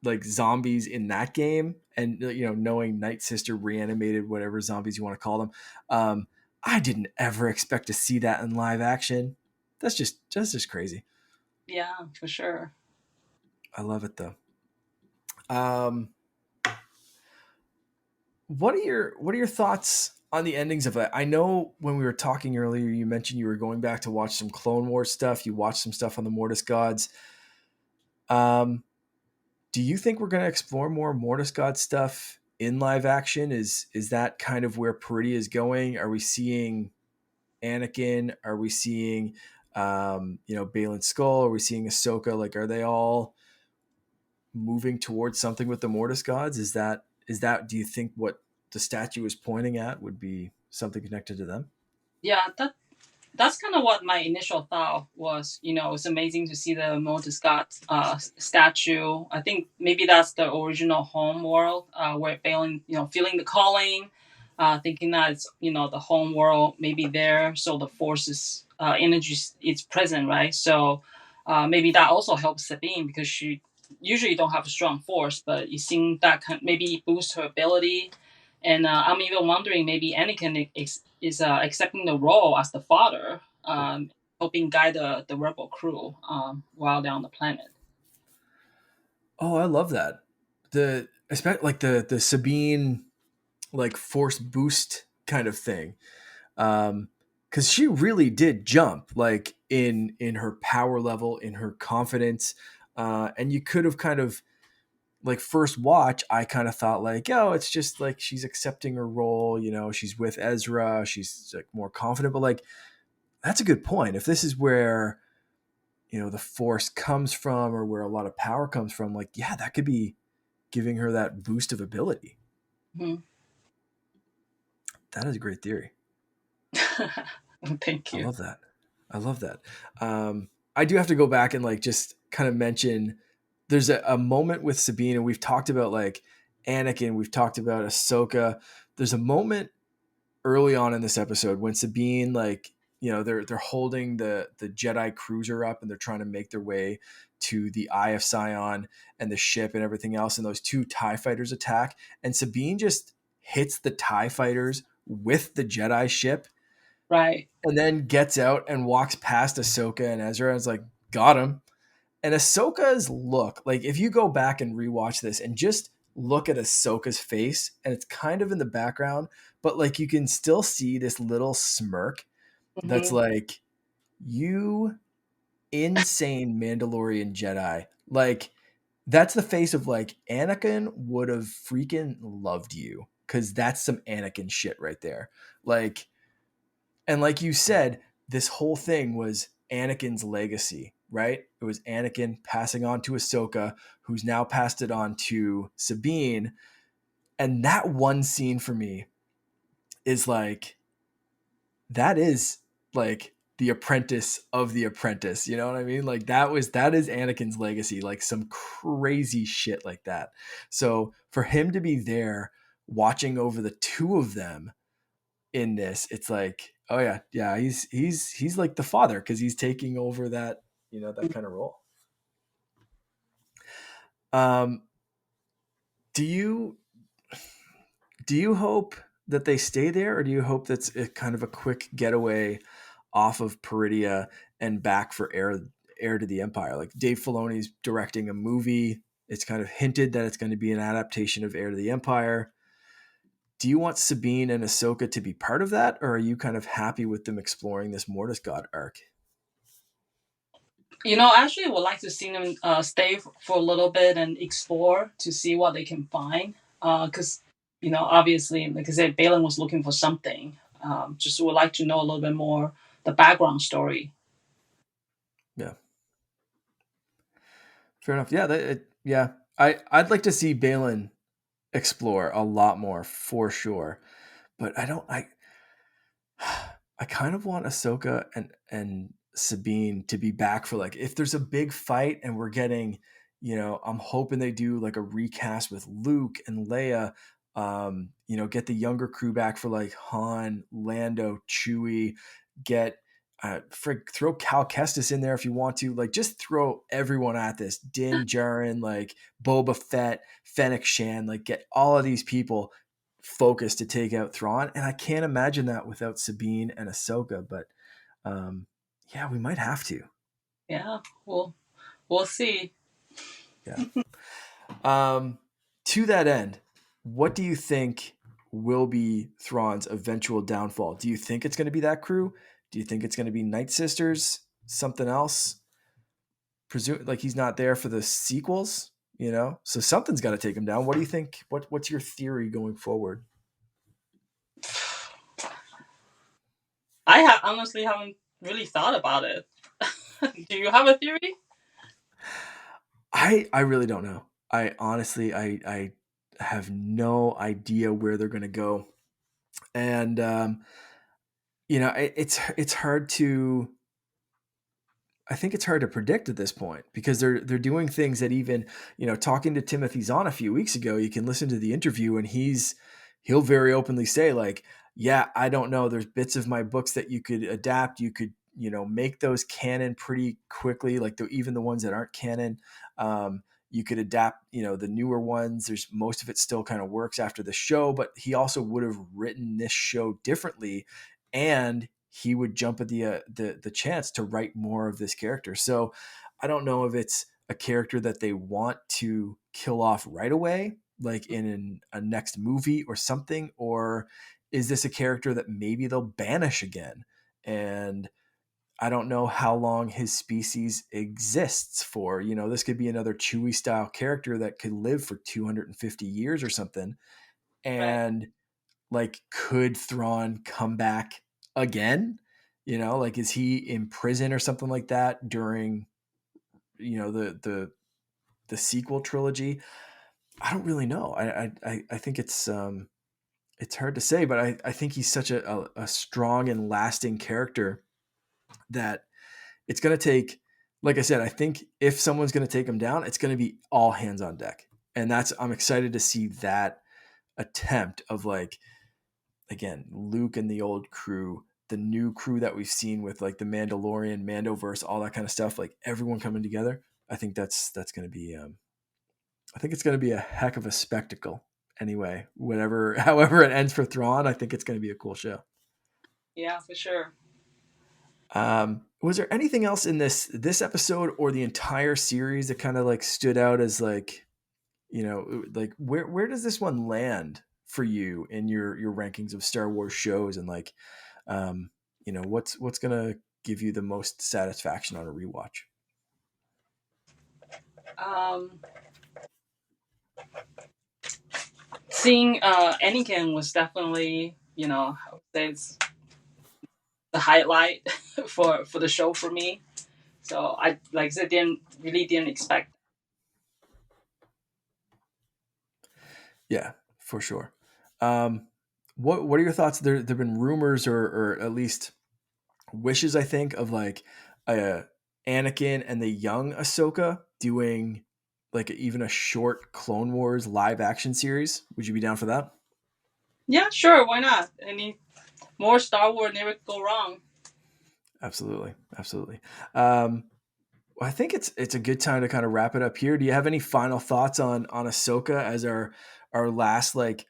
like zombies in that game, and knowing Night Sister reanimated, whatever zombies you want to call them, I didn't ever expect to see that in live action. That's just crazy. Yeah, for sure. I love it though. um what are your thoughts on the endings of it? I know when we were talking earlier, you mentioned you were going back to watch some Clone Wars stuff. You watched some stuff on the Mortis Gods. um Do you think we're going to explore more Mortis God stuff in live action? Is that kind of where Peridia is going? Are we seeing Anakin? Are we seeing Baylan Skull? Are we seeing Ahsoka? Like, are they all moving towards something with the Mortis Gods? Is that do you think what the statue is pointing at would be something connected to them? Yeah, that's kind of what my initial thought was. It's amazing to see the Moses Scott statue. I think maybe that's the original home world where Balin, feeling the calling, thinking that it's the home world maybe there, so the forces energy is present, right? So maybe that also helps Sabine because she usually don't have a strong force, but you think that maybe boost her ability. And I'm even wondering maybe Anakin is accepting the role as the father, helping guide the rebel crew while they're on the planet. Oh, I love that. The especially like the Sabine like force boost kind of thing. Because she really did jump, like in her power level, in her confidence. And you could have kind of like first watch, I kind of thought like, oh, it's just like she's accepting her role, she's with Ezra, she's like more confident. But like, that's a good point. If this is where the force comes from, or where a lot of power comes from, like, yeah, that could be giving her that boost of ability. Mm-hmm. That is a great theory. Thank I you. love that. I love that. I do have to go back and like just kind of mention there's a moment with Sabine, and we've talked about like Anakin, we've talked about Ahsoka. There's a moment early on in this episode when Sabine, like, they're holding the Jedi cruiser up, and they're trying to make their way to the Eye of Sion and the ship and everything else, and those two TIE fighters attack, and Sabine just hits the TIE fighters with the Jedi ship, Right. and then gets out and walks past Ahsoka and Ezra and is like, got him. And Ahsoka's look, like if you go back and rewatch this and just look at Ahsoka's face, and it's kind of in the background, but like you can still see this little smirk that's Mm-hmm. like, you insane Mandalorian Jedi. Like, that's the face of like, Anakin would have freaking loved you, because that's some Anakin shit right there. Like, and like you said, this whole thing was Anakin's legacy, right? It was Anakin passing on to Ahsoka, who's now passed it on to Sabine. And that one scene for me is like, that is like the apprentice of the apprentice. You know what I mean? Like that is Anakin's legacy, like some crazy shit like that. So for him to be there watching over the two of them in this, it's like, oh yeah, yeah, he's like the father, because he's taking over that, that kind of role. Um, do you do you hope that they stay there, or do you hope that's a kind of a quick getaway off of Peridia and back for heir to the Empire? Like Dave Filoni's directing a movie. It's kind of hinted that it's going to be an adaptation of Heir to the Empire. do you want Sabine and Ahsoka to be part of that, or are you kind of happy with them exploring this Mortis God arc? I actually would like to see them stay for a little bit and explore to see what they can find. Because, obviously, like I said, Balin was looking for something. Just would like to know a little bit more the background story. Yeah, fair enough. Yeah, yeah. I'd like to see Balin explore a lot more for sure, but I don't. I kind of want Ahsoka and Sabine to be back for like if there's a big fight and we're getting, I'm hoping they do like a recast with Luke and Leia. Get the younger crew back for like Han, Lando, Chewie. Get throw Cal Kestis in there if you want to. Like just throw everyone at this. Din Djarin, like Boba Fett, Fennec Shan. Like get all of these people focus to take out Thrawn, and I can't imagine that without Sabine and Ahsoka. But yeah, we might have to. Yeah, we'll see. Yeah. To that end, what do you think will be Thrawn's eventual downfall? Do you think it's going to be that crew? Do you think it's going to be Night Sisters? Something else? Presume like he's not there for the sequels, so something's got to take him down. What do you think? What's your theory going forward? I honestly haven't really thought about it. Do you have a theory? I really don't know. I honestly I have no idea where they're going to go, and it's hard to. I think it's hard to predict at this point because they're doing things that even talking to Timothy Zahn a few weeks ago, you can listen to the interview and he'll very openly say like, yeah, I don't know. There's bits of my books that you could adapt. You could make those canon pretty quickly, like even the ones that aren't canon. You could adapt the newer ones. There's most of it still kind of works after the show, but he also would have written this show differently, and he would jump at the chance to write more of this character. So I don't know if it's a character that they want to kill off right away, like in a next movie or something, or is this a character that maybe they'll banish again? And I don't know how long his species exists for. This could be another Chewie style character that could live for 250 years or something. Right. And like, could Thrawn come back again? Like, is he in prison or something like that during, the sequel trilogy? I don't really know. I think it's hard to say, but I think he's such a strong and lasting character that it's going to take, like I said, I think if someone's going to take him down, it's going to be all hands on deck. And I'm excited to see that attempt of like, again, Luke and the old crew, the new crew that we've seen with like the Mandalorian, Mandoverse, all that kind of stuff, like everyone coming together. I think that's going to be, I think it's going to be a heck of a spectacle. Anyway, however it ends for Thrawn, I think it's going to be a cool show. Yeah, for sure. Was there anything else in this episode or the entire series that kind of like stood out as like, like where does this one land for you in your rankings of Star Wars shows, and like, what's gonna give you the most satisfaction on a rewatch? Um, Seeing Anakin was definitely, I would say it's the highlight for the show for me. So I like I said, didn't expect. Yeah, for sure. What are your thoughts? There've been rumors or at least wishes, I think, of like Anakin and the young Ahsoka doing like even a short Clone Wars live action series. Would you be down for that? Yeah, sure, why not? Any more Star Wars never go wrong. Absolutely, absolutely. Well, I think it's a good time to kind of wrap it up here. Do you have any final thoughts on Ahsoka as our last like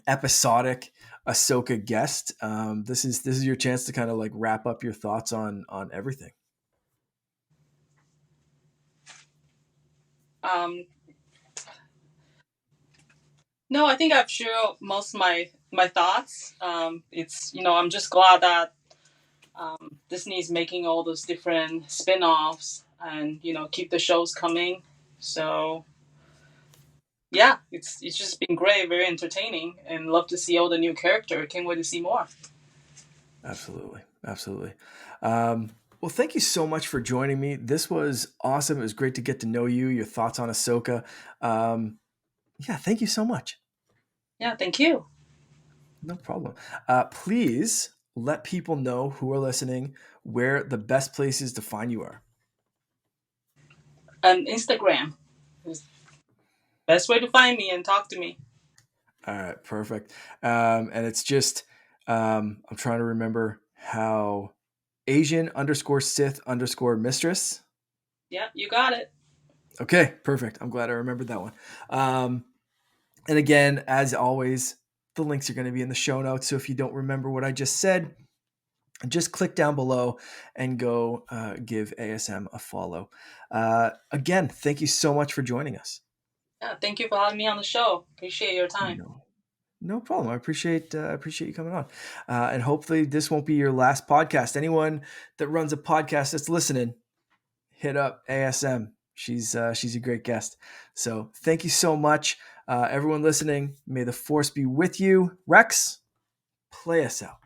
episodic Ahsoka guest? This is your chance to kind of like wrap up your thoughts on everything. Um, No, I think I've shared most of my thoughts. It's I'm just glad that Disney is making all those different spin-offs and keep the shows coming. So yeah, it's just been great, very entertaining, and love to see all the new character. Can't wait to see more. Absolutely. Absolutely. Well, thank you so much for joining me. This was awesome. It was great to get to know you, your thoughts on Ahsoka. Yeah, thank you so much. Yeah, thank you. No problem. Please let people know who are listening where the best places to find you are. And Instagram is the best way to find me and talk to me. All right, perfect. And it's just, I'm trying to remember how Asian _Sith _Mistress. Yeah, you got it. Okay, perfect. I'm glad I remembered that one. And again, as always, the links are going to be in the show notes. So if you don't remember what I just said, just click down below and go give ASM a follow. Again, thank you so much for joining us. Yeah, thank you for having me on the show. Appreciate your time. No problem. I appreciate you coming on. And hopefully this won't be your last podcast. Anyone that runs a podcast that's listening, hit up ASM. She's a great guest. So thank you so much. Everyone listening, may the force be with you. Rex, play us out.